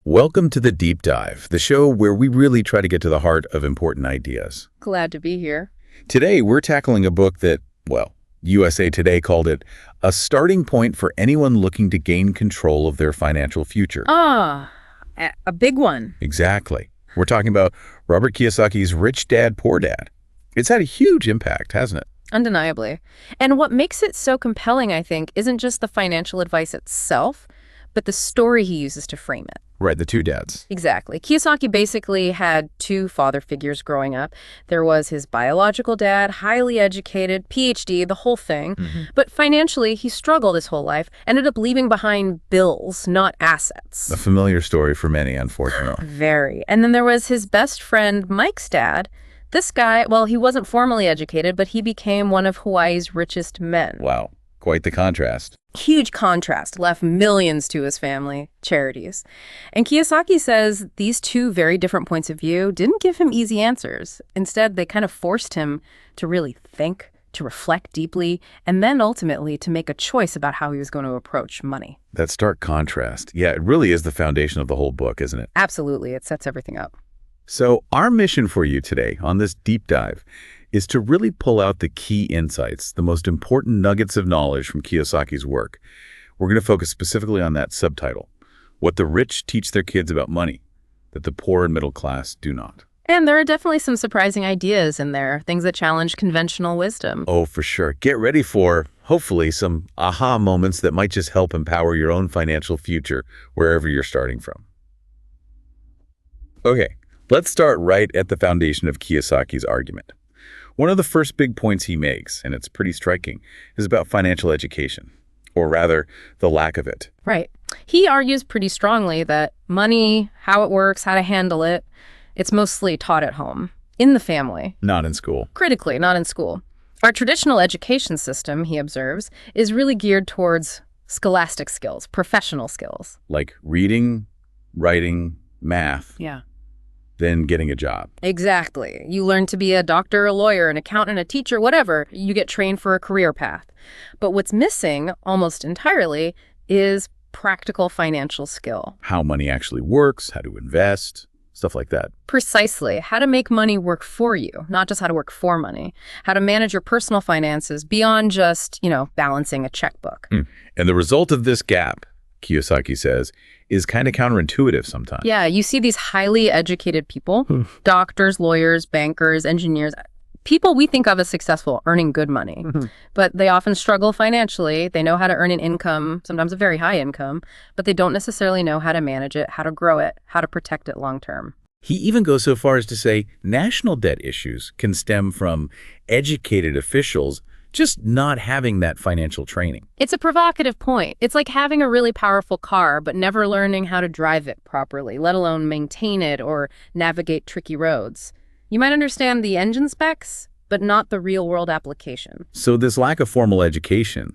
Welcome to the Deep Dive, the show where we really try to get to the heart of important ideas. Glad to be here. Today, we're tackling a book that, well, USA Today called it a starting point for anyone looking to gain control of their financial future. A big one. Exactly. We're talking about Robert Kiyosaki's Rich Dad, Poor Dad. It's had a huge impact, hasn't it? Undeniably. And what makes it so compelling, I think, isn't just the financial advice itself, but the story he uses to frame it. Right, the two dads. Exactly. Kiyosaki basically had two father figures growing up. There was his biological dad, highly educated, PhD, the whole thing. But financially, he struggled his whole life, ended up leaving behind bills, not assets. A familiar story for many, unfortunately. Very. And then there was his best friend, Mike's dad. This guy, well, he wasn't formally educated, but he became one of Hawaii's richest men. Wow, quite the contrast. Huge contrast, left millions to his family, charities. And Kiyosaki says these two very different points of view didn't give him easy answers. Instead, they kind of forced him to really think, to reflect deeply, and then ultimately to make a choice about how he was going to approach money. That stark contrast. Yeah, it really is the foundation of the whole book, isn't it? Absolutely. It sets everything up. So our mission for you today on this deep dive is to really pull out the key insights, the most important nuggets of knowledge from Kiyosaki's work. We're going to focus specifically on that subtitle, what the rich teach their kids about money, that the poor and middle class do not. And there are definitely some surprising ideas in there, things that challenge conventional wisdom. Oh, for sure. Get ready for, hopefully, some aha moments that might just help empower your own financial future wherever you're starting from. Okay, let's start right at the foundation of Kiyosaki's argument. One of the first big points he makes, and it's pretty striking, is about financial education, or rather, the lack of it. Right. He argues pretty strongly that money, how it works, how to handle it, it's mostly taught at home, in the family. Not in school. Critically, not in school. Our traditional education system, he observes, is really geared towards scholastic skills, professional skills. Like reading, writing, math. Yeah. Then getting a job. Exactly. You learn to be a doctor, a lawyer, an accountant, a teacher, whatever. You get trained for a career path. But what's missing, almost entirely, is practical financial skill. How money actually works, how to invest, stuff like that. Precisely. How to make money work for you, not just how to work for money. How to manage your personal finances beyond just, balancing a checkbook. And the result of this gap, Kiyosaki says, is kind of counterintuitive sometimes. Yeah, you see these highly educated people, doctors, lawyers, bankers, engineers, people we think of as successful, earning good money. But they often struggle financially. They know how to earn an income, sometimes a very high income, but they don't necessarily know how to manage it, how to grow it, how to protect it long term. He even goes so far as to say national debt issues can stem from educated officials just not having that financial training. It's a provocative point. It's like having a really powerful car, but never learning how to drive it properly, let alone maintain it or navigate tricky roads. You might understand the engine specs, but not the real-world application. So this lack of formal education,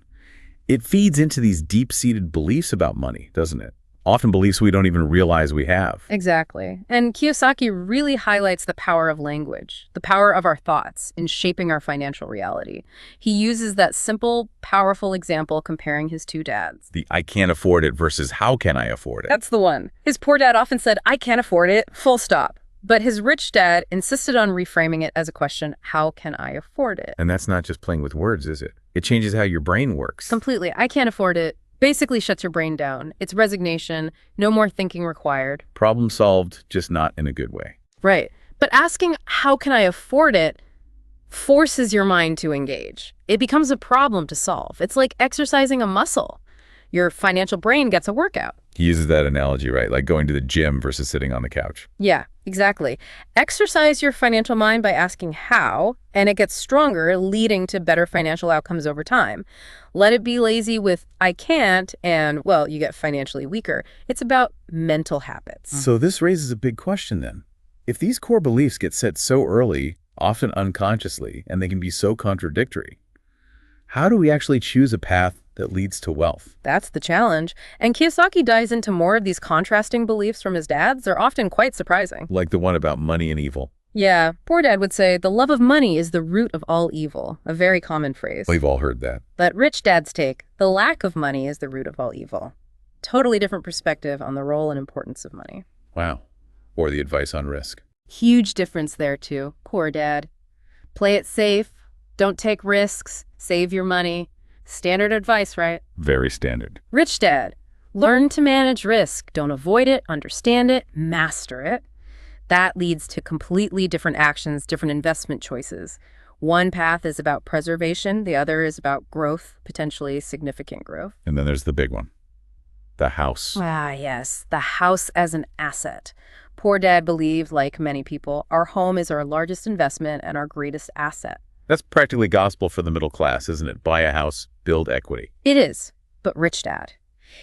it feeds into these deep-seated beliefs about money, doesn't it? Often beliefs we don't even realize we have. Exactly. And Kiyosaki really highlights the power of language, the power of our thoughts in shaping our financial reality. He uses that simple, powerful example comparing his two dads. The I can't afford it versus how can I afford it? That's the one. His poor dad often said, I can't afford it, full stop. But his rich dad insisted on reframing it as a question, how can I afford it? And that's not just playing with words, is it? It changes how your brain works. Completely. I can't afford it basically shuts your brain down. It's resignation, no more thinking required. Problem solved, just not in a good way. Right. But asking, how can I afford it, forces your mind to engage. It becomes a problem to solve. It's like exercising a muscle. Your financial brain gets a workout. He uses that analogy, right? Like going to the gym versus sitting on the couch. Yeah, exactly. Exercise your financial mind by asking how, and it gets stronger, leading to better financial outcomes over time. Let it be lazy with I can't, and, well, you get financially weaker. It's about mental habits. So this raises a big question then. If these core beliefs get set so early, often unconsciously, and they can be so contradictory, how do we actually choose a path that leads to wealth? That's the challenge. And Kiyosaki dives into more of these contrasting beliefs from his dads. They're often quite surprising. Like the one about money and evil. Yeah, poor dad would say, the love of money is the root of all evil, a very common phrase. We've all heard that. But rich dad's take, the lack of money is the root of all evil. Totally different perspective on the role and importance of money. Wow. Or the advice on risk. Huge difference there, too. Poor dad. Play it safe. Don't take risks. Save your money. Standard advice, right? Very standard. Rich dad. Learn to manage risk. Don't avoid it, understand it, master it. That leads to completely different actions, different investment choices. One path is about preservation. The other is about growth, potentially significant growth. And then there's the big one. The house. Ah, yes. The house as an asset. Poor dad believed, like many people, our home is our largest investment and our greatest asset. That's practically gospel for the middle class, isn't it? Buy a house, build equity. It is, but rich dad.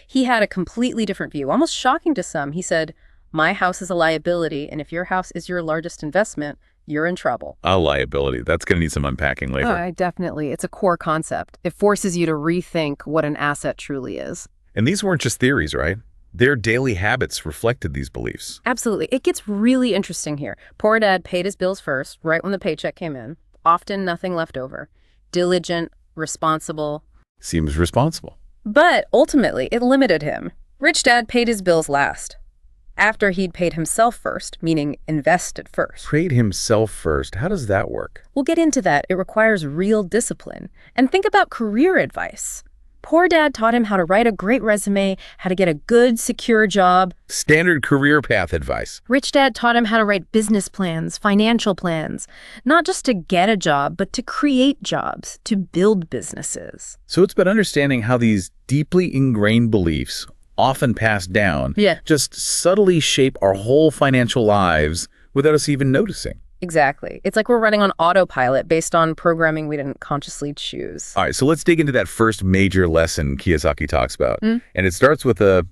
He had a completely different view, almost shocking to some. He said, my house is a liability, and if your house is your largest investment, you're in trouble. A liability. That's going to need some unpacking later. Oh, definitely. It's a core concept. It forces you to rethink what an asset truly is. And these weren't just theories, right? Their daily habits reflected these beliefs. Absolutely. It gets really interesting here. Poor dad paid his bills first, right when the paycheck came in. Often nothing left over. Diligent, responsible. Seems responsible. But ultimately, it limited him. Rich dad paid his bills last. After he'd paid himself first, meaning invested first. Paid himself first. How does that work? We'll get into that. It requires real discipline. And think about career advice. Poor dad taught him how to write a great resume, how to get a good, secure job. Standard career path advice. Rich dad taught him how to write business plans, financial plans, not just to get a job, but to create jobs, to build businesses. So it's about understanding how these deeply ingrained beliefs, often passed down, just subtly shape our whole financial lives without us even noticing. Exactly. It's like we're running on autopilot based on programming we didn't consciously choose. All right, so let's dig into that first major lesson Kiyosaki talks about. And it starts with a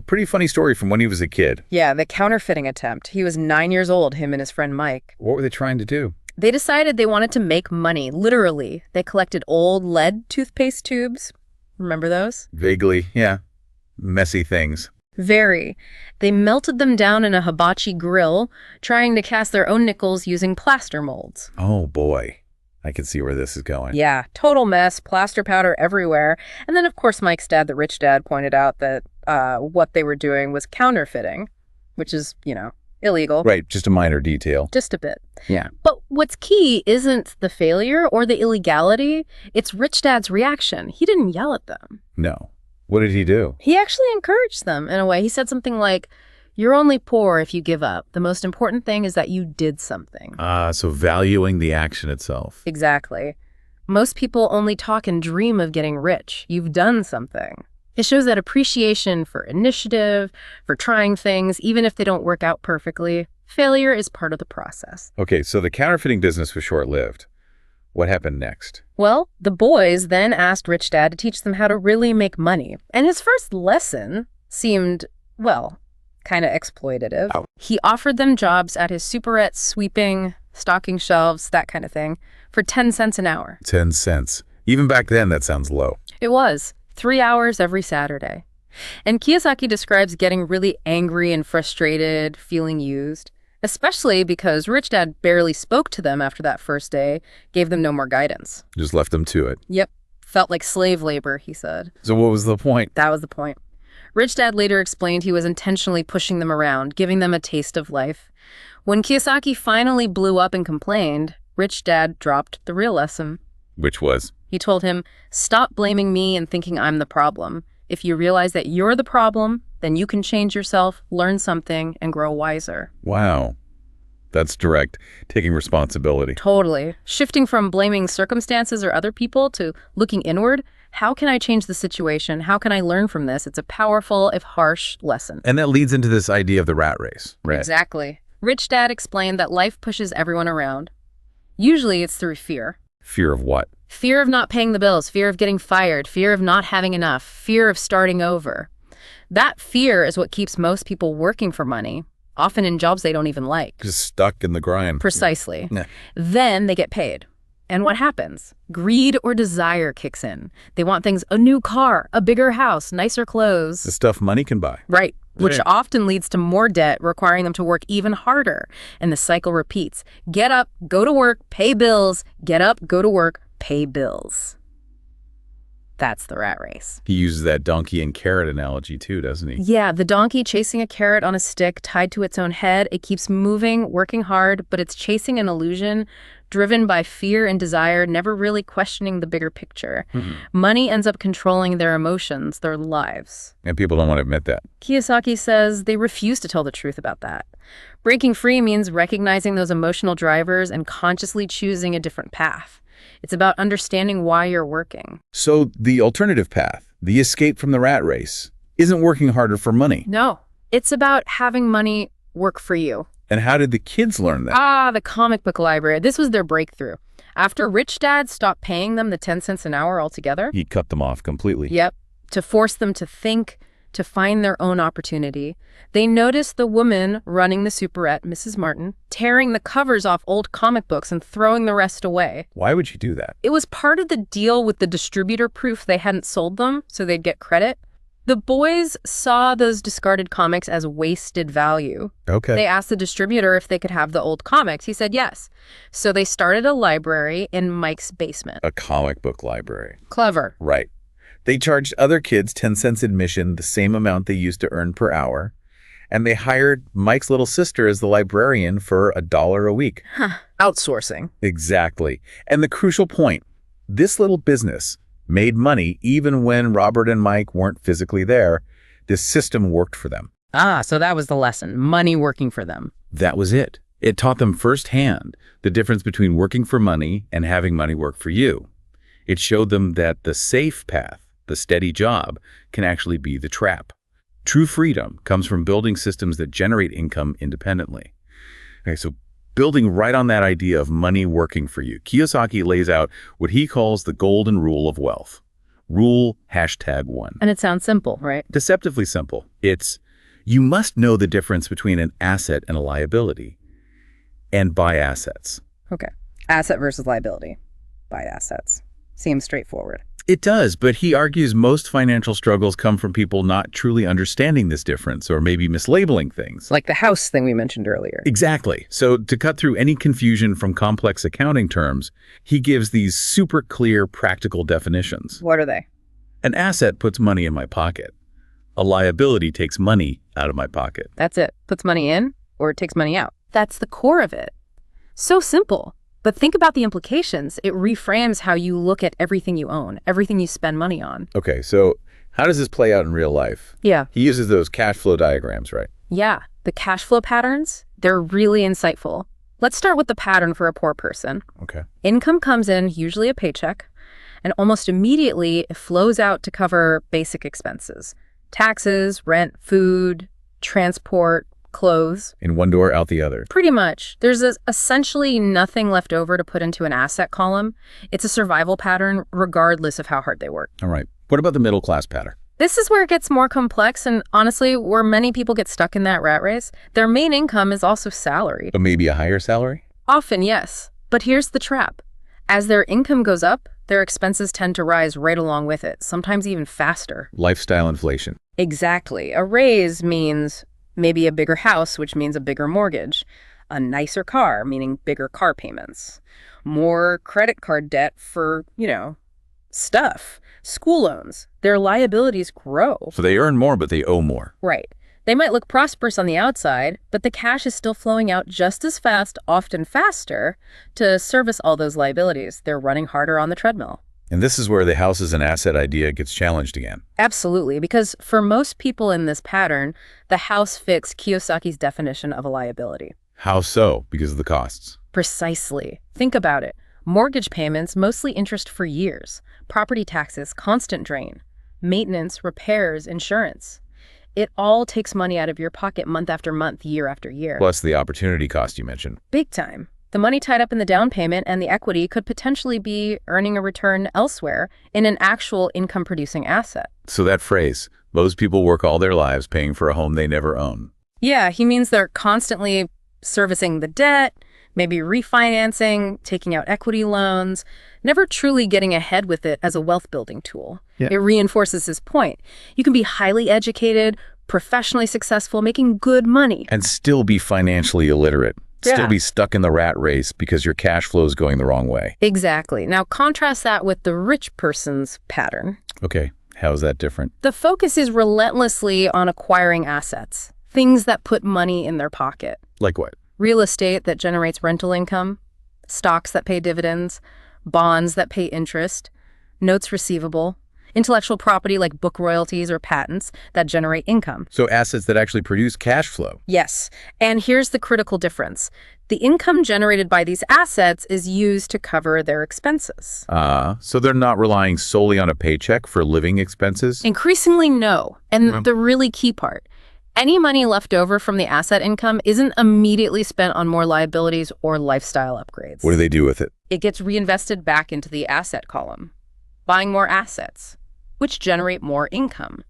pretty funny story from when he was a kid. Yeah, the counterfeiting attempt. He was 9 years old, him and his friend Mike. What were they trying to do? They decided they wanted to make money, literally. They collected old lead toothpaste tubes. Remember those? Vaguely, yeah. Messy things. Very. They melted them down in a hibachi grill, trying to cast their own nickels using plaster molds. Oh, boy. I can see where this is going. Yeah, total mess, plaster powder everywhere. And then, of course, Mike's dad, the rich dad, pointed out that what they were doing was counterfeiting, which is, illegal. Right, just a minor detail. Just a bit. Yeah. But what's key isn't the failure or the illegality. It's rich dad's reaction. He didn't yell at them. No. What did he do? He actually encouraged them in a way. He said something like, you're only poor if you give up. The most important thing is that you did something. So valuing the action itself. Exactly. Most people only talk and dream of getting rich. You've done something. It shows that appreciation for initiative, for trying things, even if they don't work out perfectly. Failure is part of the process. Okay, so the counterfeiting business was short-lived. What happened next? Well, the boys then asked Rich Dad to teach them how to really make money. And his first lesson seemed, kind of exploitative. Oh. He offered them jobs at his superette, sweeping, stocking shelves, that kind of thing, for 10 cents an hour. 10 cents. Even back then, that sounds low. It was. 3 hours every Saturday. And Kiyosaki describes getting really angry and frustrated, feeling used. Especially because Rich Dad barely spoke to them after that first day, gave them no more guidance. Just left them to it. Yep. Felt like slave labor, he said. So what was the point? That was the point. Rich Dad later explained he was intentionally pushing them around, giving them a taste of life. When Kiyosaki finally blew up and complained, Rich Dad dropped the real lesson. Which was? He told him, stop blaming me and thinking I'm the problem. If you realize that you're the problem, then you can change yourself, learn something, and grow wiser. Wow. That's direct. Taking responsibility. Totally. Shifting from blaming circumstances or other people to looking inward. How can I change the situation? How can I learn from this? It's a powerful, if harsh, lesson. And that leads into this idea of the rat race. Right. Exactly. Rich Dad explained that life pushes everyone around. Usually it's through fear. Fear of what? Fear of not paying the bills, fear of getting fired, fear of not having enough, fear of starting over. That fear is what keeps most people working for money, often in jobs they don't even like. Just stuck in the grind. Precisely. Yeah. Then they get paid. And what happens? Greed or desire kicks in. They want things, a new car, a bigger house, nicer clothes. The stuff money can buy. Right. Which Right. often leads to more debt, requiring them to work even harder. And the cycle repeats. Get up, go to work, pay bills. Get up, go to work, pay bills. That's the rat race. He uses that donkey and carrot analogy too, doesn't he? Yeah, the donkey chasing a carrot on a stick tied to its own head. It keeps moving, working hard, but it's chasing an illusion, driven by fear and desire, never really questioning the bigger picture. Money ends up controlling their emotions, their lives. And people don't want to admit that. Kiyosaki says they refuse to tell the truth about that. Breaking free means recognizing those emotional drivers and consciously choosing a different path. It's about understanding why you're working. So the alternative path, the escape from the rat race, isn't working harder for money. No, it's about having money work for you. And how did the kids learn that? The comic book library. This was their breakthrough. After rich dads stopped paying them the 10 cents an hour altogether. He cut them off completely. Yep. To force them to think, to find their own opportunity. They noticed the woman running the superette, Mrs. Martin, tearing the covers off old comic books and throwing the rest away. Why would you do that? It was part of the deal with the distributor, proof they hadn't sold them, so they'd get credit. The boys saw those discarded comics as wasted value. Okay. They asked the distributor if they could have the old comics. He said yes. So they started a library in Mike's basement. A comic book library. Clever. Right. They charged other kids 10 cents admission, the same amount they used to earn per hour. And they hired Mike's little sister as the librarian for $1 a week. Outsourcing. Exactly. And the crucial point, this little business made money even when Robert and Mike weren't physically there. This system worked for them. So that was the lesson. Money working for them. That was it. It taught them firsthand the difference between working for money and having money work for you. It showed them that the safe path, the steady job, can actually be the trap. True freedom comes from building systems that generate income independently. Okay, so building right on that idea of money working for you, Kiyosaki lays out what he calls the golden rule of wealth. Rule #1. And it sounds simple, right? Deceptively simple. It's, you must know the difference between an asset and a liability, and buy assets. Okay. Asset versus liability. Buy assets. Seems straightforward. It does, but he argues most financial struggles come from people not truly understanding this difference or maybe mislabeling things. Like the house thing we mentioned earlier. Exactly. So to cut through any confusion from complex accounting terms, he gives these super clear, practical definitions. What are they? An asset puts money in my pocket. A liability takes money out of my pocket. That's it. Puts money in or it takes money out. That's the core of it. So simple. But think about the implications. It reframes how you look at everything you own, everything you spend money on. Okay, so how does this play out in real life? Yeah. He uses those cash flow diagrams, right? Yeah. The cash flow patterns, they're really insightful. Let's start with the pattern for a poor person. Okay. Income comes in, usually a paycheck, and almost immediately it flows out to cover basic expenses. Taxes, rent, food, transport, clothes. In one door, out the other. Pretty much. There's essentially nothing left over to put into an asset column. It's a survival pattern regardless of how hard they work. All right. What about the middle class pattern? This is where it gets more complex and honestly where many people get stuck in that rat race. Their main income is also salary. But maybe a higher salary? Often, yes. But here's the trap. As their income goes up, their expenses tend to rise right along with it, sometimes even faster. Lifestyle inflation. Exactly. A raise means maybe a bigger house, which means a bigger mortgage. A nicer car, meaning bigger car payments. More credit card debt for, stuff. School loans. Their liabilities grow. So they earn more, but they owe more. Right. They might look prosperous on the outside, but the cash is still flowing out just as fast, often faster, to service all those liabilities. They're running harder on the treadmill. And this is where the house as an asset idea gets challenged again. Absolutely, because for most people in this pattern, the house fits Kiyosaki's definition of a liability. How so? Because of the costs. Precisely. Think about it. Mortgage payments, mostly interest for years. Property taxes, constant drain. Maintenance, repairs, insurance. It all takes money out of your pocket month after month, year after year. Plus the opportunity cost you mentioned. Big time. The money tied up in the down payment and the equity could potentially be earning a return elsewhere in an actual income-producing asset. So that phrase, most people work all their lives paying for a home they never own. Yeah, he means they're constantly servicing the debt, maybe refinancing, taking out equity loans, never truly getting ahead with it as a wealth-building tool. Yeah. It reinforces his point. You can be highly educated, professionally successful, making good money. And still be financially illiterate. Still be stuck in the rat race because your cash flow is going the wrong way. Exactly. Now contrast that with the rich person's pattern. Okay, how is that different? The focus is relentlessly on acquiring assets, things that put money in their pocket. Like what? Real estate that generates rental income, stocks that pay dividends, bonds that pay interest, notes receivable, intellectual property like book royalties or patents that generate income. So assets that actually produce cash flow. Yes. And here's the critical difference. The income generated by these assets is used to cover their expenses. So they're not relying solely on a paycheck for living expenses? Increasingly, no. And the really key part, any money left over from the asset income isn't immediately spent on more liabilities or lifestyle upgrades. What do they do with it? It gets reinvested back into the asset column, buying more assets, which generate more income,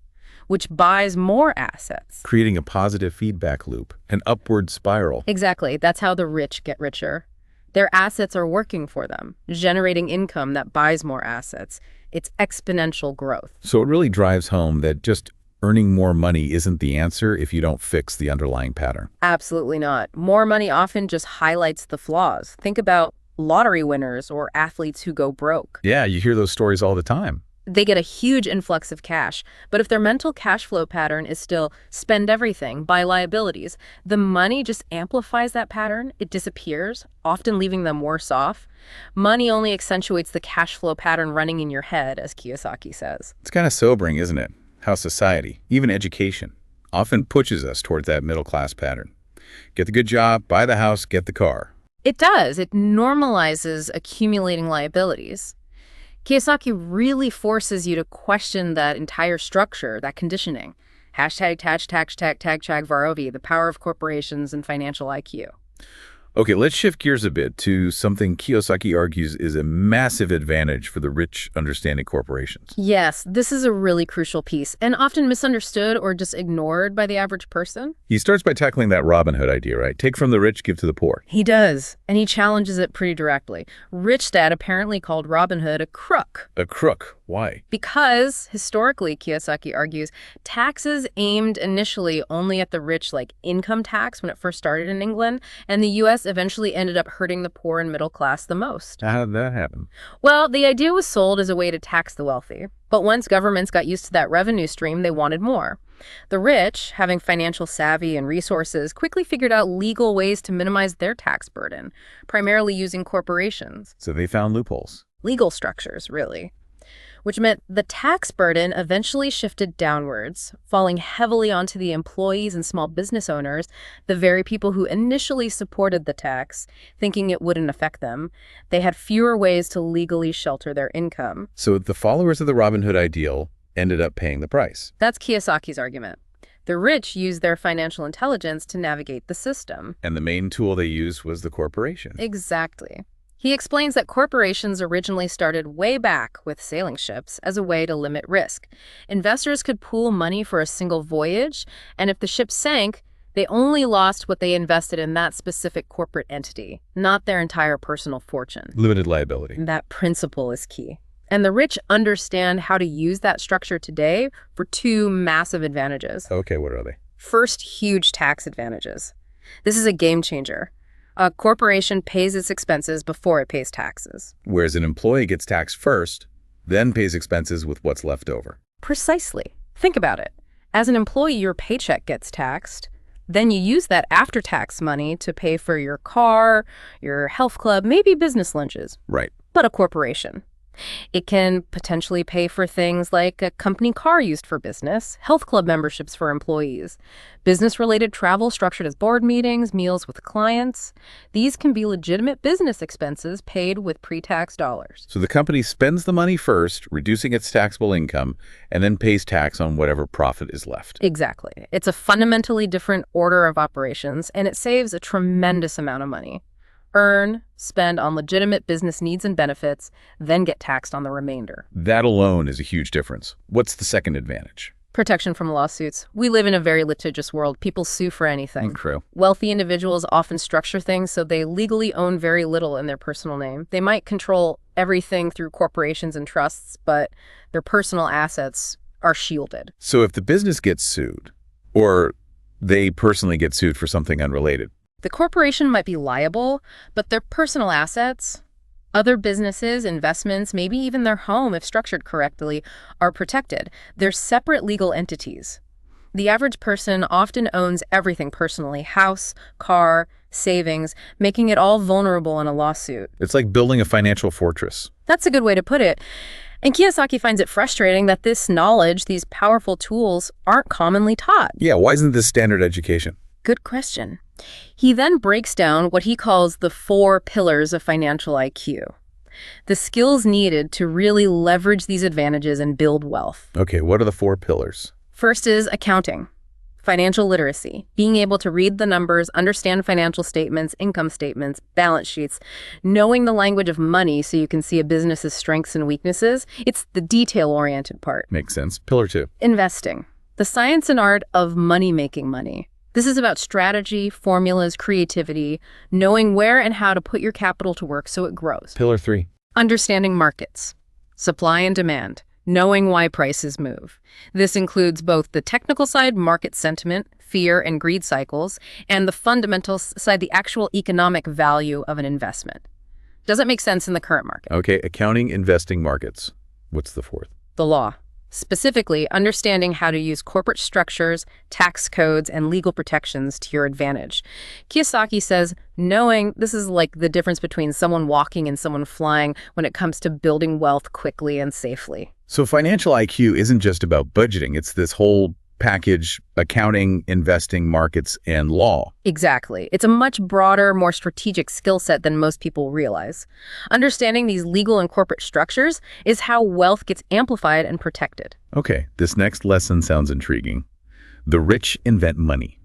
which buys more assets. Creating a positive feedback loop, an upward spiral. Exactly. That's how the rich get richer. Their assets are working for them, generating income that buys more assets. It's exponential growth. So it really drives home that just earning more money isn't the answer if you don't fix the underlying pattern. Absolutely not. More money often just highlights the flaws. Think about lottery winners or athletes who go broke. Yeah, you hear those stories all the time. They get a huge influx of cash, but if their mental cash flow pattern is still spend everything, buy liabilities, the money just amplifies that pattern. It disappears, often leaving them worse off. Money only accentuates the cash flow pattern running in your head, as Kiyosaki says. It's kind of sobering, isn't it? How society, even education, often pushes us towards that middle-class pattern. Get the good job, buy the house, get the car. It does. It normalizes accumulating liabilities. Kiyosaki really forces you to question that entire structure, that conditioning. Hashtag Varovi, the power of corporations and financial IQ. Okay, let's shift gears a bit to something Kiyosaki argues is a massive advantage for the rich understanding corporations. Yes, this is a really crucial piece and often misunderstood or just ignored by the average person. He starts by tackling that Robin Hood idea, right? Take from the rich, give to the poor. He does, and he challenges it pretty directly. Rich Dad apparently called Robin Hood a crook. A crook. Why? Because, historically, Kiyosaki argues, taxes aimed initially only at the rich, like income tax when it first started in England, and the U.S. eventually ended up hurting the poor and middle class the most. How did that happen? Well, the idea was sold as a way to tax the wealthy. But once governments got used to that revenue stream, they wanted more. The rich, having financial savvy and resources, quickly figured out legal ways to minimize their tax burden, primarily using corporations. So they found loopholes. Legal structures, really. Which meant the tax burden eventually shifted downwards, falling heavily onto the employees and small business owners, the very people who initially supported the tax, thinking it wouldn't affect them. They had fewer ways to legally shelter their income. So the followers of the Robin Hood ideal ended up paying the price. That's Kiyosaki's argument. The rich used their financial intelligence to navigate the system. And the main tool they used was the corporation. Exactly. He explains that corporations originally started way back with sailing ships as a way to limit risk. Investors could pool money for a single voyage, and if the ship sank, they only lost what they invested in that specific corporate entity, not their entire personal fortune. Limited liability. That principle is key. And the rich understand how to use that structure today for two massive advantages. Okay, what are they? First, huge tax advantages. This is a game changer. A corporation pays its expenses before it pays taxes. Whereas an employee gets taxed first, then pays expenses with what's left over. Precisely. Think about it. As an employee, your paycheck gets taxed. Then you use that after-tax money to pay for your car, your health club, maybe business lunches. Right. But a corporation, it can potentially pay for things like a company car used for business, health club memberships for employees, business-related travel structured as board meetings, meals with clients. These can be legitimate business expenses paid with pre-tax dollars. So the company spends the money first, reducing its taxable income, and then pays tax on whatever profit is left. Exactly. It's a fundamentally different order of operations, and it saves a tremendous amount of money. Earn, spend on legitimate business needs and benefits, then get taxed on the remainder. That alone is a huge difference. What's the second advantage? Protection from lawsuits. We live in a very litigious world. People sue for anything. True. Wealthy individuals often structure things so they legally own very little in their personal name. They might control everything through corporations and trusts, but their personal assets are shielded. So if the business gets sued, or they personally get sued for something unrelated, The corporation might be liable, but their personal assets, other businesses, investments, maybe even their home, if structured correctly, are protected. They're separate legal entities. The average person often owns everything personally: house, car, savings, making it all vulnerable in a lawsuit. It's like building a financial fortress. That's a good way to put it. And Kiyosaki finds it frustrating that this knowledge, these powerful tools, aren't commonly taught. Yeah, why isn't this standard education? Good question. He then breaks down what he calls the 4 pillars of financial IQ, the skills needed to really leverage these advantages and build wealth. Okay, what are the 4 pillars? First is accounting, financial literacy, being able to read the numbers, understand financial statements, income statements, balance sheets, knowing the language of money so you can see a business's strengths and weaknesses. It's the detail-oriented part. Makes sense. Pillar 2. Investing, the science and art of making money. This is about strategy, formulas, creativity, knowing where and how to put your capital to work so it grows. Pillar 3. Understanding markets, supply and demand, knowing why prices move. This includes both the technical side, market sentiment, fear and greed cycles, and the fundamental side, the actual economic value of an investment. Does it make sense in the current market? Okay, accounting, investing, markets. What's the 4th? The law. Specifically, understanding how to use corporate structures, tax codes, and legal protections to your advantage. Kiyosaki says, knowing this is like the difference between someone walking and someone flying when it comes to building wealth quickly and safely. So financial IQ isn't just about budgeting. It's this whole package: accounting, investing, markets, and law. Exactly. It's a much broader, more strategic skill set than most people realize. Understanding these legal and corporate structures is how wealth gets amplified and protected. Okay, this next lesson sounds intriguing. The rich invent money.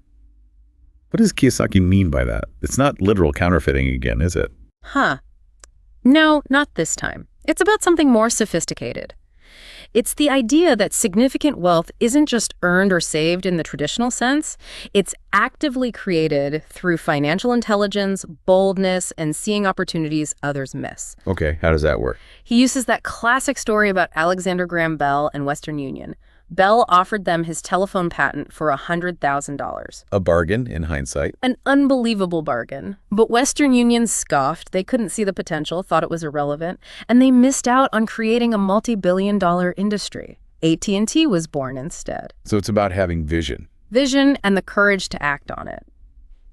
What does Kiyosaki mean by that? It's not literal counterfeiting again, is it? No, not this time. It's about something more sophisticated. It's the idea that significant wealth isn't just earned or saved in the traditional sense. It's actively created through financial intelligence, boldness, and seeing opportunities others miss. Okay, how does that work? He uses that classic story about Alexander Graham Bell and Western Union. Bell offered them his telephone patent for $100,000. A bargain in hindsight. An unbelievable bargain. But Western Union scoffed. They couldn't see the potential, thought it was irrelevant, and they missed out on creating a multi-billion-dollar industry. AT&T was born instead. So it's about having vision. Vision and the courage to act on it.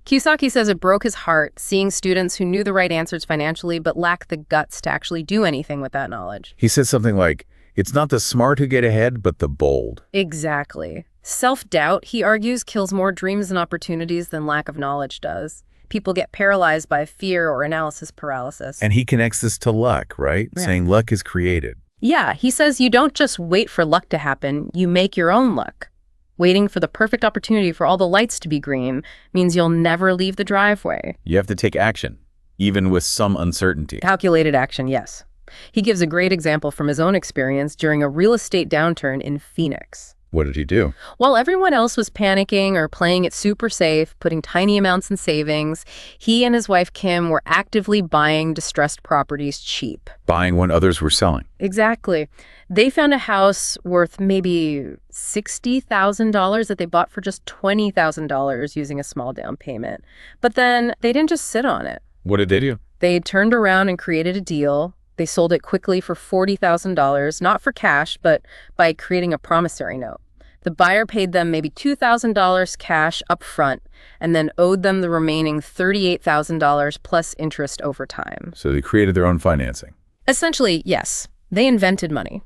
Kiyosaki says it broke his heart seeing students who knew the right answers financially but lacked the guts to actually do anything with that knowledge. He says something like, it's not the smart who get ahead, but the bold. Exactly. Self-doubt, he argues, kills more dreams and opportunities than lack of knowledge does. People get paralyzed by fear or analysis paralysis. And he connects this to luck, right? Yeah. Saying luck is created. Yeah, he says you don't just wait for luck to happen, you make your own luck. Waiting for the perfect opportunity for all the lights to be green means you'll never leave the driveway. You have to take action, even with some uncertainty. Calculated action, yes. He gives a great example from his own experience during a real estate downturn in Phoenix. What did he do? While everyone else was panicking or playing it super safe, putting tiny amounts in savings, he and his wife Kim were actively buying distressed properties cheap. Buying when others were selling. Exactly. They found a house worth maybe $60,000 that they bought for just $20,000 using a small down payment. But then they didn't just sit on it. What did they do? They turned around and created a deal. They sold it quickly for $40,000, not for cash, but by creating a promissory note. The buyer paid them maybe $2,000 cash up front and then owed them the remaining $38,000 plus interest over time. So they created their own financing. Essentially, yes, they invented money.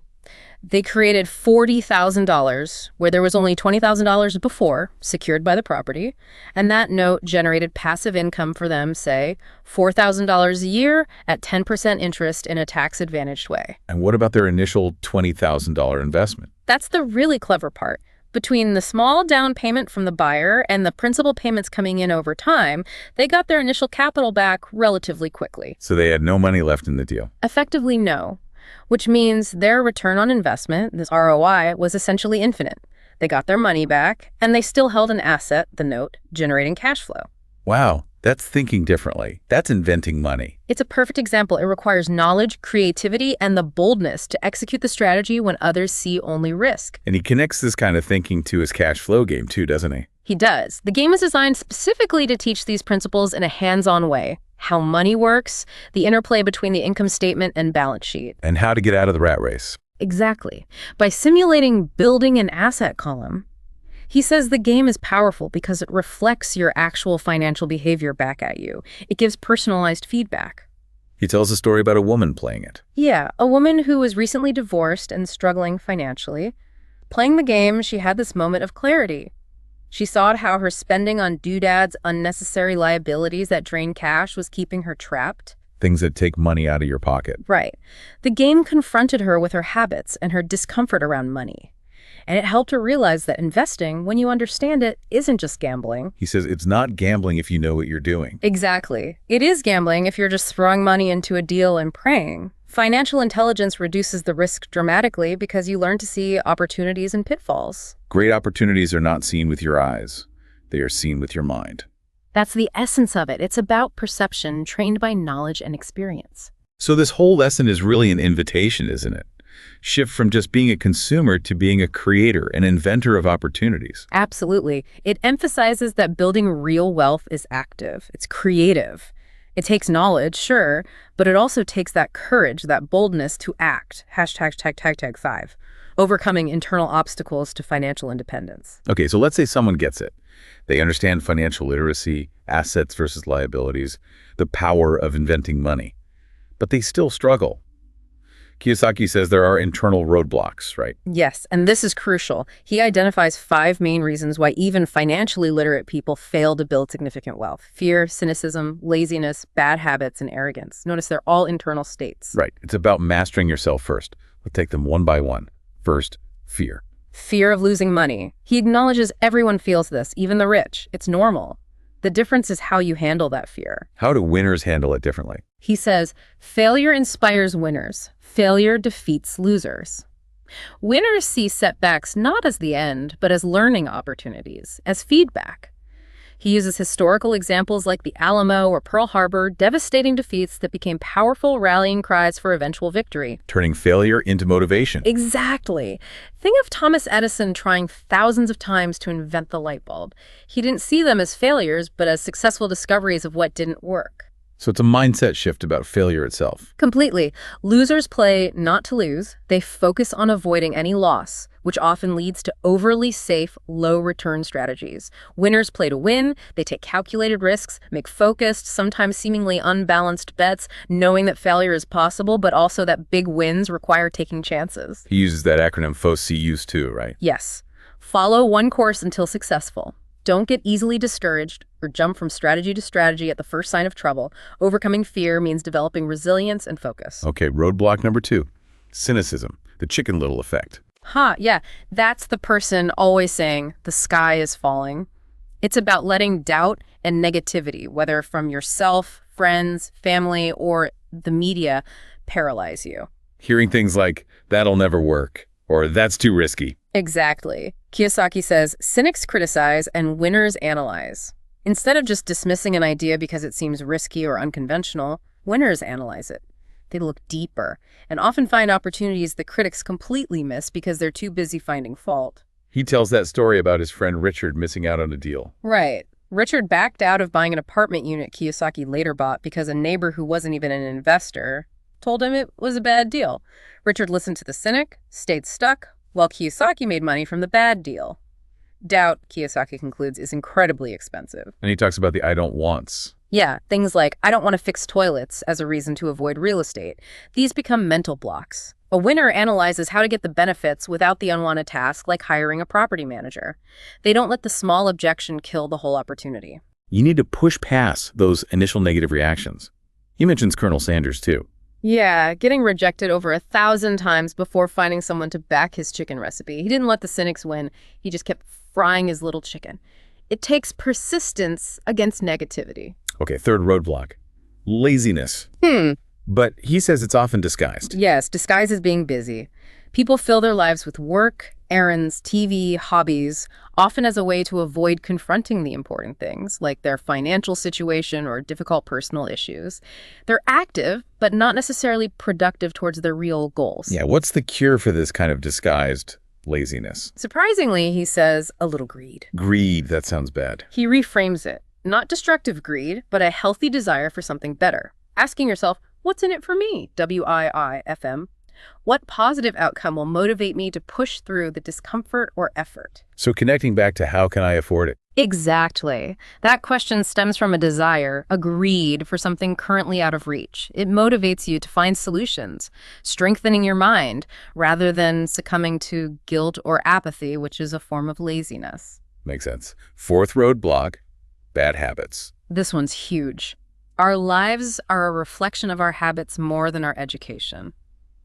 They created $40,000 where there was only $20,000 before, secured by the property, and that note generated passive income for them, say, $4,000 a year at 10% interest in a tax-advantaged way. And what about their initial $20,000 investment? That's the really clever part. Between the small down payment from the buyer and the principal payments coming in over time, they got their initial capital back relatively quickly. So they had no money left in the deal. Effectively, no. Which means their return on investment, this ROI, was essentially infinite. They got their money back, and they still held an asset, the note, generating cash flow. Wow, that's thinking differently. That's inventing money. It's a perfect example. It requires knowledge, creativity, and the boldness to execute the strategy when others see only risk. And he connects this kind of thinking to his cash flow game too, doesn't he? He does. The game is designed specifically to teach these principles in a hands-on way. How money works, the interplay between the income statement and balance sheet. And how to get out of the rat race. Exactly. By simulating building an asset column, he says the game is powerful because it reflects your actual financial behavior back at you. It gives personalized feedback. He tells a story about a woman playing it. Yeah, a woman who was recently divorced and struggling financially. Playing the game, she had this moment of clarity. She saw how her spending on doodads, unnecessary liabilities that drain cash was keeping her trapped. Things that take money out of your pocket. Right. The game confronted her with her habits and her discomfort around money. And it helped her realize that investing, when you understand it, isn't just gambling. He says it's not gambling if you know what you're doing. Exactly. It is gambling if you're just throwing money into a deal and praying. Financial intelligence reduces the risk dramatically because you learn to see opportunities and pitfalls. Great opportunities are not seen with your eyes. They are seen with your mind. That's the essence of it. It's about perception trained by knowledge and experience. So this whole lesson is really an invitation, isn't it? Shift from just being a consumer to being a creator, an inventor of opportunities. Absolutely. It emphasizes that building real wealth is active. It's creative. It takes knowledge, sure, but it also takes that courage, that boldness to act. #5. Overcoming internal obstacles to financial independence. Okay, so let's say someone gets it. They understand financial literacy, assets versus liabilities, the power of inventing money. But they still struggle. Kiyosaki says there are internal roadblocks, right? Yes, and this is crucial. He identifies 5 main reasons why even financially literate people fail to build significant wealth. Fear, cynicism, laziness, bad habits, and arrogance. Notice they're all internal states. Right. It's about mastering yourself first. Let's take them one by one. First, fear. Fear of losing money. He acknowledges everyone feels this, even the rich. It's normal. The difference is how you handle that fear. How do winners handle it differently? He says, failure inspires winners. Failure defeats losers. Winners see setbacks not as the end, but as learning opportunities, as feedback. He uses historical examples like the Alamo or Pearl Harbor, devastating defeats that became powerful rallying cries for eventual victory. Turning failure into motivation. Exactly. Think of Thomas Edison trying thousands of times to invent the light bulb. He didn't see them as failures, but as successful discoveries of what didn't work. So it's a mindset shift about failure itself. Completely. Losers play not to lose. They focus on avoiding any loss, which often leads to overly safe, low-return strategies. Winners play to win. They take calculated risks, make focused, sometimes seemingly unbalanced bets, knowing that failure is possible, but also that big wins require taking chances. He uses that acronym FOCUSE too, right? Yes. Follow one course until successful. Don't get easily discouraged or jump from strategy to strategy at the first sign of trouble. Overcoming fear means developing resilience and focus. Okay, roadblock number 2, cynicism, the Chicken Little effect. Yeah, that's the person always saying the sky is falling. It's about letting doubt and negativity, whether from yourself, friends, family, or the media, paralyze you. Hearing things like, that'll never work, or that's too risky. Exactly. Kiyosaki says, cynics criticize and winners analyze. Instead of just dismissing an idea because it seems risky or unconventional, winners analyze it. They look deeper and often find opportunities that critics completely miss because they're too busy finding fault. He tells that story about his friend Richard missing out on a deal. Right. Richard backed out of buying an apartment unit Kiyosaki later bought because a neighbor who wasn't even an investor told him it was a bad deal. Richard listened to the cynic, stayed stuck, while Kiyosaki made money from the bad deal. Doubt, Kiyosaki concludes, is incredibly expensive. And he talks about the I don't wants. Yeah, things like, I don't want to fix toilets as a reason to avoid real estate. These become mental blocks. A winner analyzes how to get the benefits without the unwanted task, like hiring a property manager. They don't let the small objection kill the whole opportunity. You need to push past those initial negative reactions. He mentions Colonel Sanders, too. Yeah, getting rejected over 1,000 times before finding someone to back his chicken recipe. He didn't let the cynics win. He just kept frying his little chicken. It takes persistence against negativity. Okay, third roadblock, laziness. But he says it's often disguised. Yes, disguised as being busy. People fill their lives with work, errands, TV, hobbies, often as a way to avoid confronting the important things, like their financial situation or difficult personal issues. They're active, but not necessarily productive towards their real goals. Yeah, what's the cure for this kind of disguised Laziness. Surprisingly, he says a little greed. Greed, that sounds bad. He reframes it. Not destructive greed, but a healthy desire for something better. Asking yourself, what's in it for me? WIIFM. What positive outcome will motivate me to push through the discomfort or effort? So connecting back to how can I afford it? Exactly. That question stems from a desire, a greed for something currently out of reach. It motivates you to find solutions, strengthening your mind, rather than succumbing to guilt or apathy, which is a form of laziness. Makes sense. Fourth roadblock, bad habits. This one's huge. Our lives are a reflection of our habits more than our education.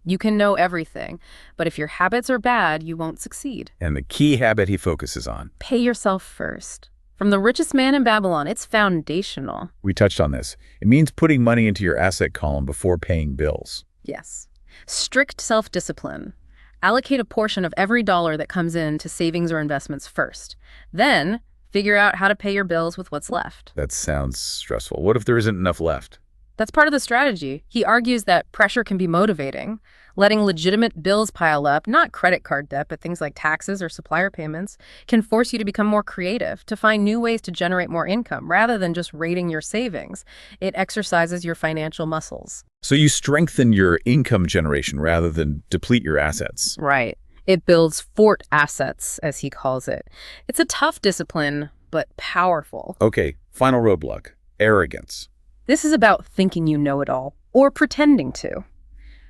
You can know everything, but if your habits are bad, you won't succeed. And the key habit he focuses on. Pay yourself first. From the richest man in Babylon, it's foundational. We touched on this. It means putting money into your asset column before paying bills. Yes. Strict self-discipline. Allocate a portion of every dollar that comes in to savings or investments first. Then, figure out how to pay your bills with what's left. That sounds stressful. What if there isn't enough left? That's part of the strategy. He argues that pressure can be motivating. Letting legitimate bills pile up, not credit card debt, but things like taxes or supplier payments, can force you to become more creative, to find new ways to generate more income, rather than just raiding your savings. It exercises your financial muscles. So you strengthen your income generation rather than deplete your assets. Right. It builds fort assets, as he calls it. It's a tough discipline, but powerful. Okay, final roadblock, arrogance. This is about thinking you know it all, or pretending to.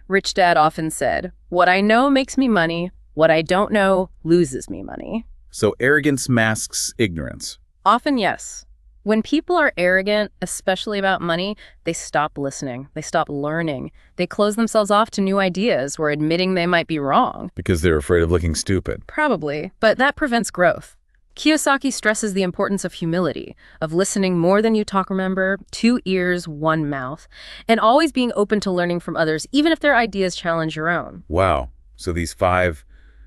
Rich Dad often said, what I know makes me money, what I don't know loses me money. So arrogance masks ignorance. Often, yes. When people are arrogant, especially about money, they stop listening, they stop learning, they close themselves off to new ideas or admitting they might be wrong. Because they're afraid of looking stupid. Probably, but that prevents growth. Kiyosaki stresses the importance of humility, of listening more than you talk, remember, 2 ears, 1 mouth, and always being open to learning from others, even if their ideas challenge your own. Wow. So these 5,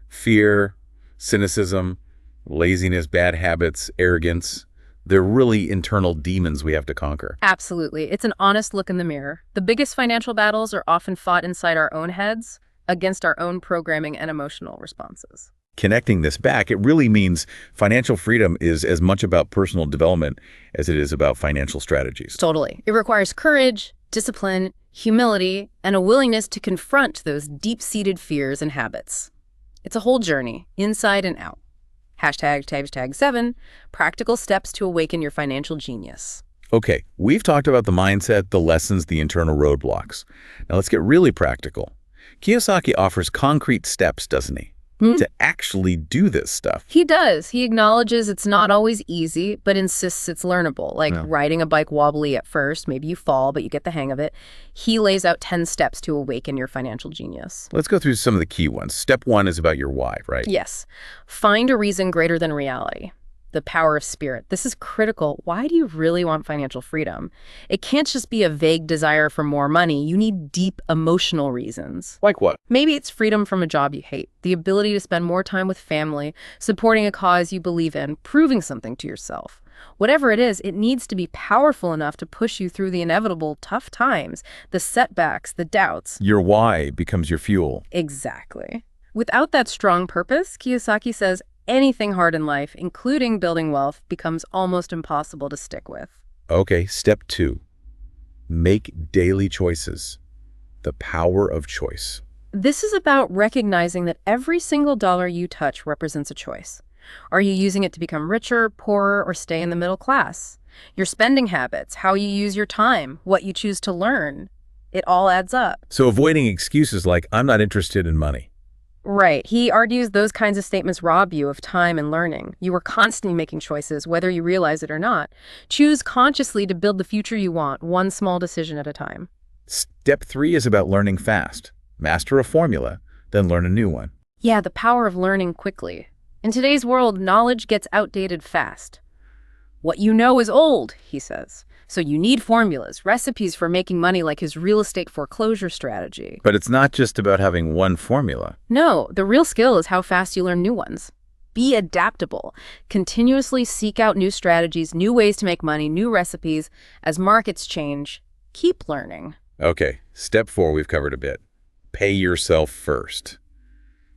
fear, cynicism, laziness, bad habits, arrogance, they're really internal demons we have to conquer. Absolutely. It's an honest look in the mirror. The biggest financial battles are often fought inside our own heads, against our own programming and emotional responses. Connecting this back, it really means financial freedom is as much about personal development as it is about financial strategies. Totally. It requires courage, discipline, humility, and a willingness to confront those deep-seated fears and habits. It's a whole journey, inside and out. #7, practical steps to awaken your financial genius. Okay, we've talked about the mindset, the lessons, the internal roadblocks. Now let's get really practical. Kiyosaki offers concrete steps, doesn't he? To actually do this stuff. He does. He acknowledges it's not always easy, but insists it's learnable, like riding a bike wobbly at first. Maybe you fall, but you get the hang of it. He lays out 10 steps to awaken your financial genius. Let's go through some of the key ones. Step 1 is about your why, right? Yes. Find a reason greater than reality. The power of spirit. This is critical. Why do you really want financial freedom? It can't just be a vague desire for more money. You need deep emotional reasons. Like what? Maybe it's freedom from a job you hate, the ability to spend more time with family, supporting a cause you believe in, proving something to yourself. Whatever it is, it needs to be powerful enough to push you through the inevitable tough times, the setbacks, the doubts. Your why becomes your fuel. Exactly. Without that strong purpose, Kiyosaki says, anything hard in life, including building wealth, becomes almost impossible to stick with. Okay, step 2. Make daily choices. The power of choice. This is about recognizing that every single dollar you touch represents a choice. Are you using it to become richer, poorer, or stay in the middle class? Your spending habits, how you use your time, what you choose to learn, it all adds up. So avoiding excuses like, I'm not interested in money. Right. He argues those kinds of statements rob you of time and learning. You are constantly making choices, whether you realize it or not. Choose consciously to build the future you want, one small decision at a time. Step 3 is about learning fast. Master a formula, then learn a new one. Yeah, the power of learning quickly. In today's world, knowledge gets outdated fast. What you know is old, he says. So you need formulas, recipes for making money, like his real estate foreclosure strategy. But it's not just about having one formula. No, the real skill is how fast you learn new ones. Be adaptable. Continuously seek out new strategies, new ways to make money, new recipes. As markets change, keep learning. Okay, step 4 we've covered a bit. Pay yourself first.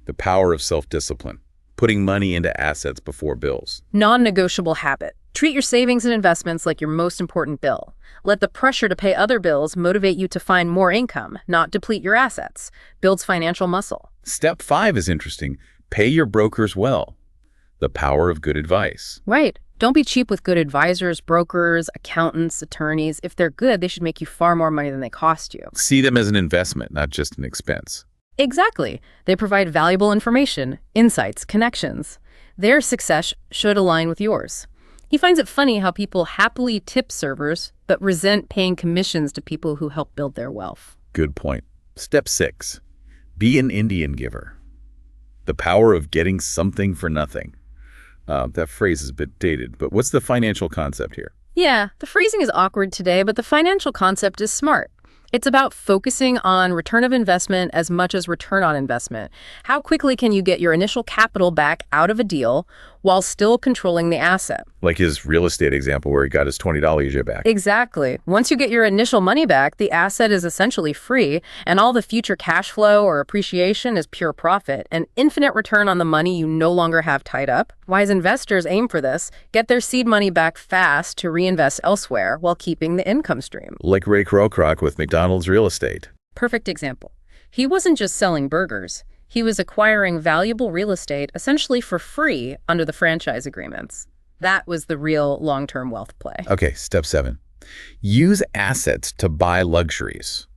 The power of self-discipline. Putting money into assets before bills. Non-negotiable habit. Treat your savings and investments like your most important bill. Let the pressure to pay other bills motivate you to find more income, not deplete your assets. Builds financial muscle. Step 5 is interesting. Pay your brokers well. The power of good advice. Right. Don't be cheap with good advisors, brokers, accountants, attorneys. If they're good, they should make you far more money than they cost you. See them as an investment, not just an expense. Exactly. They provide valuable information, insights, connections. Their success should align with yours. He finds it funny how people happily tip servers, but resent paying commissions to people who help build their wealth. Good point. Step 6. Be an Indian giver. The power of getting something for nothing. That phrase is a bit dated, but what's the financial concept here? Yeah, the phrasing is awkward today, but the financial concept is smart. It's about focusing on return of investment as much as return on investment. How quickly can you get your initial capital back out of a deal while still controlling the asset? Like his real estate example where he got his $20 back. Exactly. Once you get your initial money back, the asset is essentially free, and all the future cash flow or appreciation is pure profit, an infinite return on the money you no longer have tied up. Wise investors aim for this, get their seed money back fast to reinvest elsewhere while keeping the income stream. Like Ray Kroc with McDonald's real estate. Perfect example. He wasn't just selling burgers. He was acquiring valuable real estate essentially for free under the franchise agreements. That was the real long-term wealth play. Okay, step 7. Use assets to buy luxuries.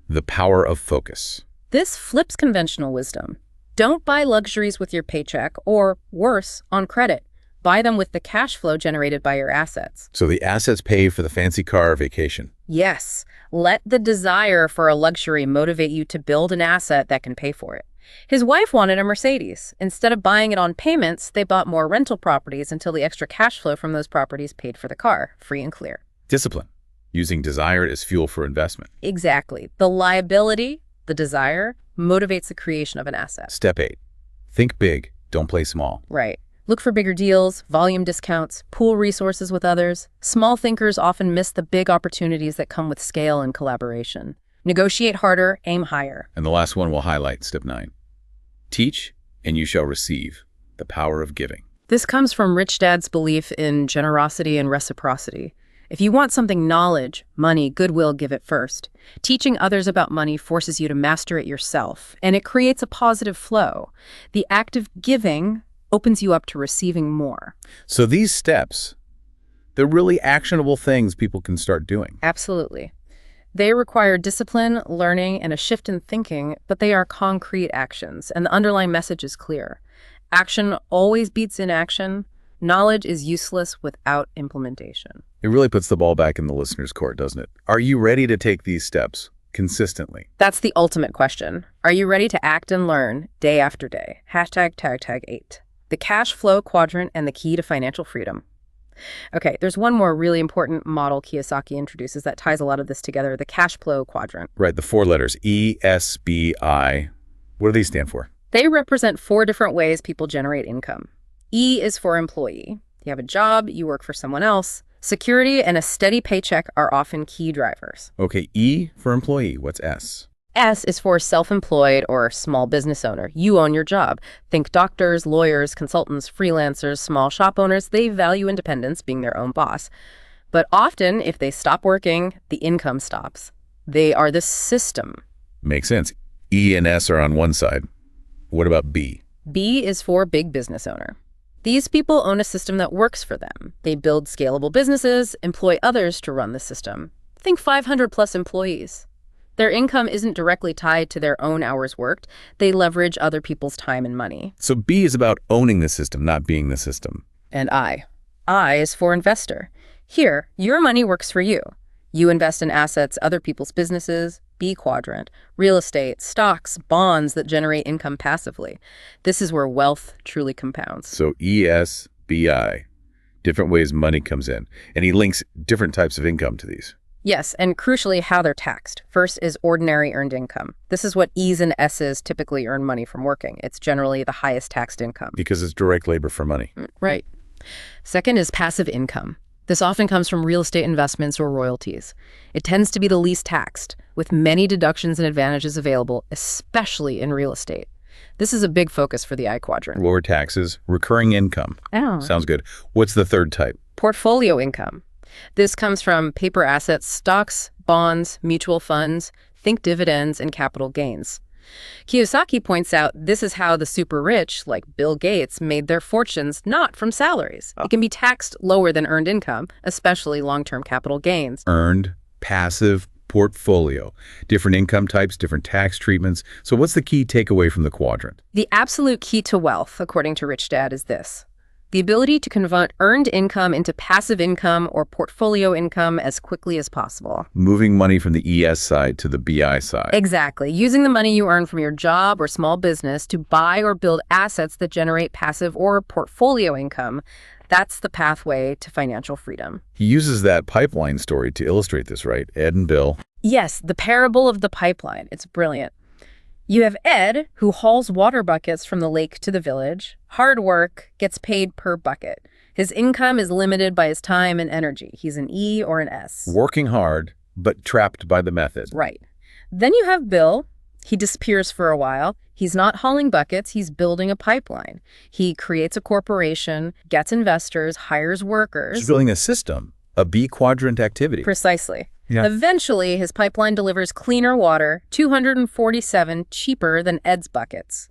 The power of focus. This flips conventional wisdom. Don't buy luxuries with your paycheck or, worse, on credit. Buy them with the cash flow generated by your assets. So the assets pay for the fancy car or vacation. Yes. Let the desire for a luxury motivate you to build an asset that can pay for it. His wife wanted a Mercedes. Instead of buying it on payments, they bought more rental properties until the extra cash flow from those properties paid for the car, free and clear. Discipline. Using desire as fuel for investment. Exactly. The liability, the desire, motivates the creation of an asset. Step 8. Think big. Don't play small. Right. Look for bigger deals, volume discounts, pool resources with others. Small thinkers often miss the big opportunities that come with scale and collaboration. Negotiate harder, aim higher. And the last one we'll highlight, step 9. Teach, and you shall receive. The power of giving. This comes from Rich Dad's belief in generosity and reciprocity. If you want something, knowledge, money, goodwill, give it first. Teaching others about money forces you to master it yourself, and it creates a positive flow. The act of giving opens you up to receiving more. So these steps, they're really actionable things people can start doing. Absolutely. They require discipline, learning, and a shift in thinking, but they are concrete actions, and the underlying message is clear. Action always beats inaction. Knowledge is useless without implementation. It really puts the ball back in the listener's court, doesn't it? Are you ready to take these steps consistently? That's the ultimate question. Are you ready to act and learn day after day? #8. The cash flow quadrant and the key to financial freedom. Okay, there's one more really important model Kiyosaki introduces that ties a lot of this together, the cash flow quadrant. Right, the 4 letters, ESBI. What do these stand for? They represent 4 different ways people generate income. E is for employee. You have a job, you work for someone else. Security and a steady paycheck are often key drivers. Okay, E for employee. What's S? S is for self-employed or small business owner. You own your job. Think doctors, lawyers, consultants, freelancers, small shop owners. They value independence, being their own boss. But often, if they stop working, the income stops. They are the system. Makes sense. E and S are on one side. What about B? B is for big business owner. These people own a system that works for them. They build scalable businesses, employ others to run the system. Think 500 plus employees. Their income isn't directly tied to their own hours worked. They leverage other people's time and money. So B is about owning the system, not being the system. And I is for investor. Here, your money works for you. You invest in assets, other people's businesses, B quadrant, real estate, stocks, bonds that generate income passively. This is where wealth truly compounds. So ESBI, different ways money comes in. And he links different types of income to these. Yes, and crucially, how they're taxed. First is ordinary earned income. This is what E's and S's typically earn money from working. It's generally the highest taxed income. Because it's direct labor for money. Right. Second is passive income. This often comes from real estate investments or royalties. It tends to be the least taxed, with many deductions and advantages available, especially in real estate. This is a big focus for the I quadrant. Lower taxes, recurring income. Oh. Sounds good. What's the third type? Portfolio income. This comes from paper assets, stocks, bonds, mutual funds, think dividends, and capital gains. Kiyosaki points out this is how the super rich, like Bill Gates, made their fortunes not from salaries. It can be taxed lower than earned income, especially long-term capital gains. Earned, passive, portfolio. Different income types, different tax treatments. So what's the key takeaway from the quadrant? The absolute key to wealth, according to Rich Dad, is this: the ability to convert earned income into passive income or portfolio income as quickly as possible. Moving money from the ES side to the BI side. Exactly. Using the money you earn from your job or small business to buy or build assets that generate passive or portfolio income. That's the pathway to financial freedom. He uses that pipeline story to illustrate this, right? Ed and Bill. Yes, the parable of the pipeline. It's brilliant. You have Ed, who hauls water buckets from the lake to the village. Hard work, gets paid per bucket. His income is limited by his time and energy. He's an E or an S. Working hard, but trapped by the method. Right. Then you have Bill. He disappears for a while. He's not hauling buckets, he's building a pipeline. He creates a corporation, gets investors, hires workers. He's building a system, a B quadrant activity. Precisely. Yeah. Eventually, his pipeline delivers cleaner water, 247 cheaper than Ed's buckets.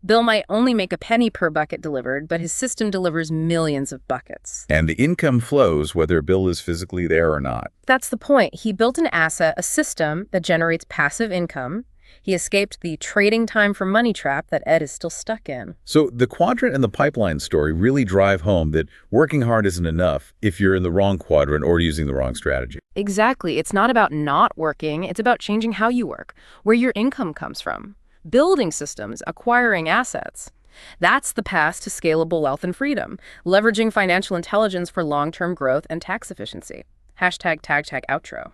Bill might only make a penny per bucket delivered, but his system delivers millions of buckets. And the income flows whether Bill is physically there or not. That's the point. He built an asset, a system that generates passive income. He escaped the trading time for money trap that Ed is still stuck in. So the quadrant and the pipeline story really drive home that working hard isn't enough if you're in the wrong quadrant or using the wrong strategy. Exactly. It's not about not working. It's about changing how you work, where your income comes from, building systems, acquiring assets. That's the path to scalable wealth and freedom, leveraging financial intelligence for long-term growth and tax efficiency. Hashtag tag outro.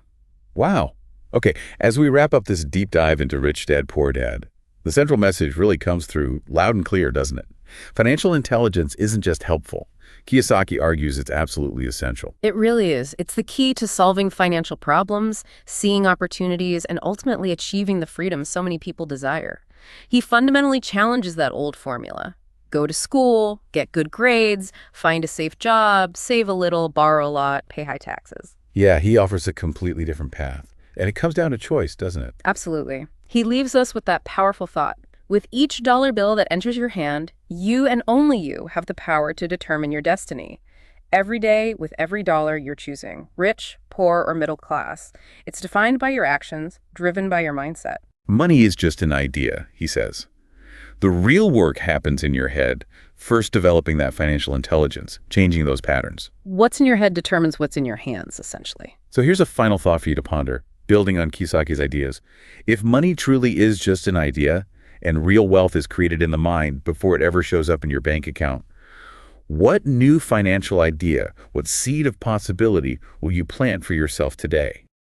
Wow. Okay, as we wrap up this deep dive into Rich Dad, Poor Dad, the central message really comes through loud and clear, doesn't it? Financial intelligence isn't just helpful. Kiyosaki argues it's absolutely essential. It really is. It's the key to solving financial problems, seeing opportunities, and ultimately achieving the freedom so many people desire. He fundamentally challenges that old formula. Go to school, get good grades, find a safe job, save a little, borrow a lot, pay high taxes. Yeah, he offers a completely different path. And it comes down to choice, doesn't it? Absolutely. He leaves us with that powerful thought. With each dollar bill that enters your hand, you and only you have the power to determine your destiny. Every day, with every dollar you're choosing, rich, poor, or middle class, it's defined by your actions, driven by your mindset. Money is just an idea, he says. The real work happens in your head, first developing that financial intelligence, changing those patterns. What's in your head determines what's in your hands, essentially. So here's a final thought for you to ponder, building on Kiyosaki's ideas. If money truly is just an idea, and real wealth is created in the mind before it ever shows up in your bank account, what new financial idea, what seed of possibility will you plant for yourself today?